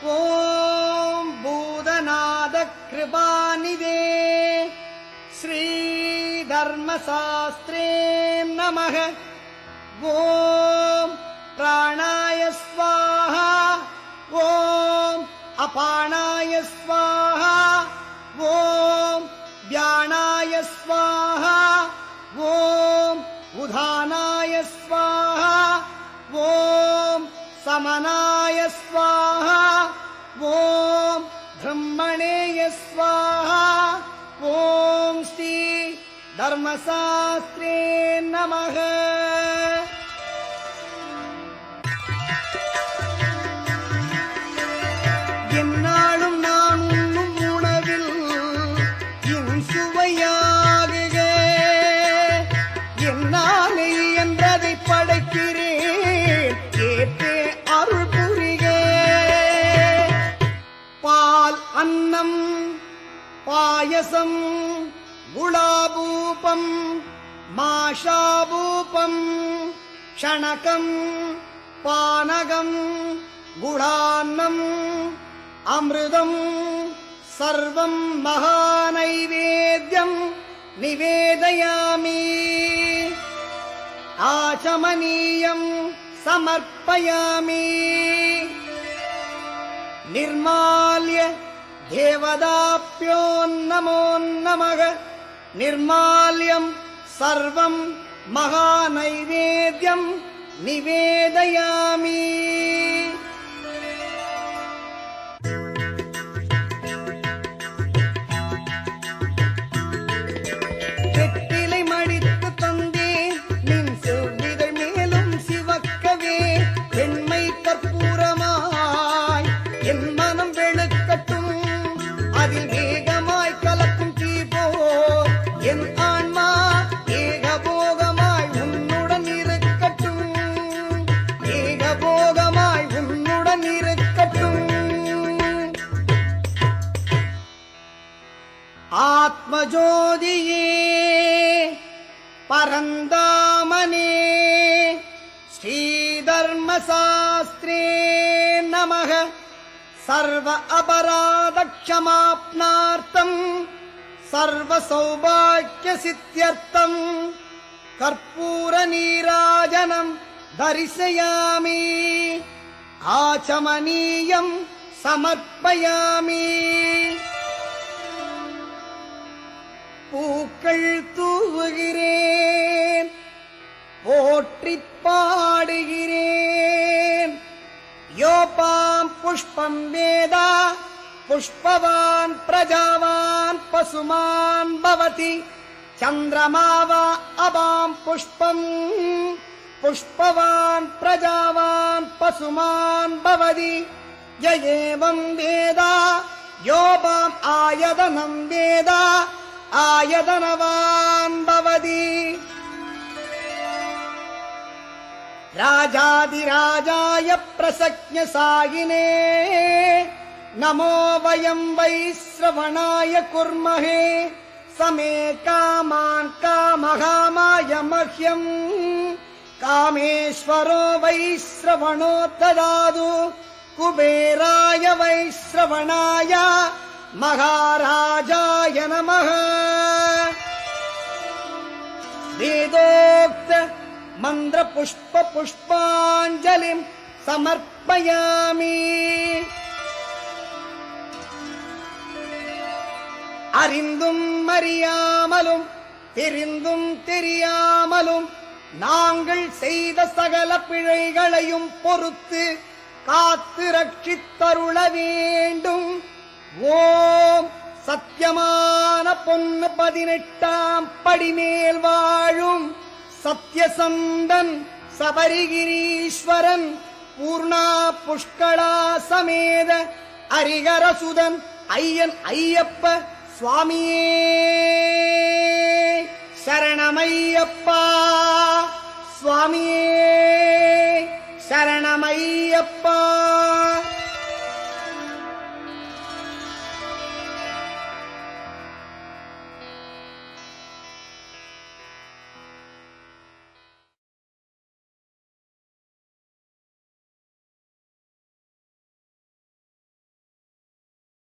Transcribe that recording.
ஓம் பூதநாத கிருபாநிதே ஸ்ரீ தர்மசாஸ்திரே நமக. ஓம் பிராணாய ஸ்வாஹா, ஓம் அபானாய ஸ்வாஹா, ஓம் வியானாய ஸ்வாஹா, ஓம் உதானாய ஸ்வாஹா, ஓம் சமனாய ஸ்வாஹா, ஓம் பிரம்மணேய ஸ்வாஹா, ஓம் ஸ்ரீ தர்மசாஸ்திரே நமக. என்னாலும் நான் உண்ணும் உணவில் என் சுவையாகுக, என்னாலே என்றதை படைக்கிறேன், கேட்டே அருள் புரிக. பால் அன்னம் பாயசம் குலாபூபம் மாஷாபூபம் க்ஷணகம் பானகம் குடான்னம் அமிர்தம் சர்வம் மகாநைவேத்யம் நிவேதயாமி. ஆச்சமனீயம் சமர்ப்பயாமி. நிர்மால்ய தேவதாப்யோ நமோ நமக. நிர்மால்யம் சர்வம் மகாநைவேத்யம் நிவேதயாமி. வெற்றிலை மடித்து தந்தேன் நின் செவ்விதழ் மேலும் சிவக்கவே. பெண்மை கற்பூரமாய் என் மனம் வெளுக்கட்டும், அதில் வேகமாய் கலக்கும் தீபோ என் ஆன்மா ஏகபோகமாய் உன்னுடன் இருக்கட்டும், ஏகபோகமாய் உன்னுடன் இருக்கட்டும். ஆத்மஜோதியே பரந்தாமனே ஸ்ரீதர்மசாஸ்திரே நமக. சர்வ அபராத க்ஷமாப்னார்த்தம் சர்வ சௌபாக்கிய சித்தியர்த்தம் கற்பூர நீராஜனம் தரிசயாமி. ஆச்சமனீயம் சமர்ப்பயாமி. பூக்கள் தூவுகிறேன், போற்றி பாடுகிறேன். யோபாம் புஷ்பம் வேதா புஷ்பவான் பிரஜாவான் பசுமான் பவதி. சந்திரமாவா அபாம் புஷ்பம் புஷ்பவான் பிரஜாவான் பசுமான் பவதி. யஏவம் வேதா யோபாம் ஆயதனம் வேதா ஆயதனவான் பவதி. ராஜாதிராஜாய பிரசக்ஞ சாயினே நமோ வயம் வைஸ்ரவணாய குர்மஹே. சமே காமான் காமகாமாய மஹ்யம் காமேஸ்வரோ வைஸ்ரவணோ ததாது. குபேராய வைஸ்ரவணாய மகாராஜாய நமः. வேதோக்த மந்திர புஷ்ப புஷ்பாஞ்சலிம் சமர்ப்பயாமி. அறிந்தும் அறியாமலும் தெரிந்தும் தெரியாமலும் நாங்கள் செய்த சகல பிழைகளையும் பொறுத்து காத்து ரட்சித்தருள வேண்டும். ஓம் சத்தியமான பொன்னு 18ஆம் படிமேல் வாழும் சத்யசந்தன் சபரிகிரீஸ்வரன் பூர்ணா புஷ்களா சமேத அரிகரசுதன் ஐயன் ஐயப்ப சுவாமியே சரணமையப்பா. சுவாமியே சரணமையப்பா.